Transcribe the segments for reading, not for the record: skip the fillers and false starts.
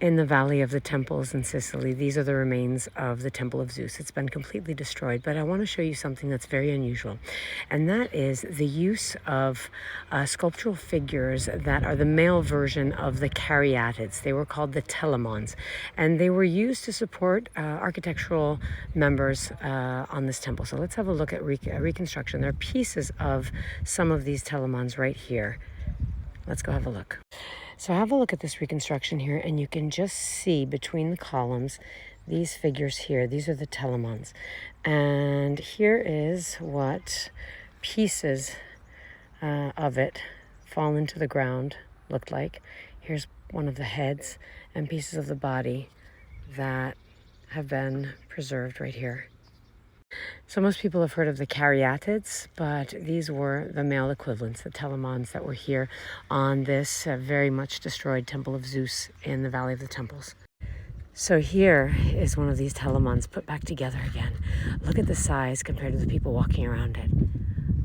in the Valley of the Temples in Sicily. These are the remains of the Temple of Zeus. It's been completely destroyed, but I want to show you something that's very unusual, and that is the use of sculptural figures that are the male version of the caryatids. They were called the telamons, and they were used to support architectural members on this temple. So let's have a look at reconstruction. There are pieces of some of these telamons right here. Let's go have a look. So have a look at this reconstruction here, and you can just see between the columns these figures here. These are the telamons. And here is what pieces of it fall into the ground looked like. Here's one of the heads and pieces of the body that have been preserved right here. So most people have heard of the caryatids, but these were the male equivalents, the telamons that were here on this very much destroyed Temple of Zeus in the Valley of the Temples. So here is one of these telamons put back together again. Look at the size compared to the people walking around it.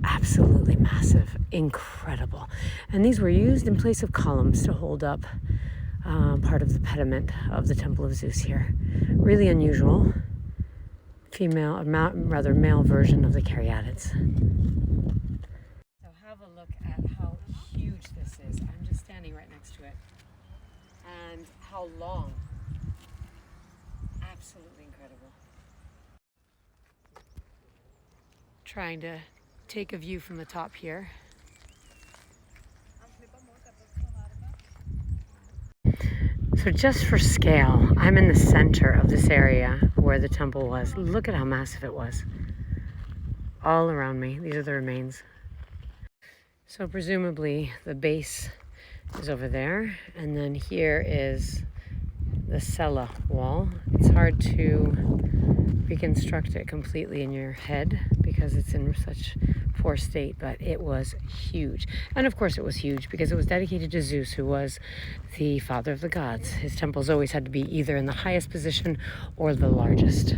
Absolutely massive, incredible. And these were used in place of columns to hold up part of the pediment of the Temple of Zeus here. Really unusual. Female, or rather male version of the caryatids. So have a look at how huge this is. I'm just standing right next to it. And how long. Absolutely incredible. Trying to take a view from the top here. So just for scale, I'm in the center of this area where the temple was. Look at how massive it was. All around me, these are the remains. So presumably the base is over there, and then here is the cella wall. It's hard to reconstruct it completely in your head because it's in such poor state, but it was huge. And of course it was huge because it was dedicated to Zeus, who was the father of the gods. His temples always had to be either in the highest position or the largest.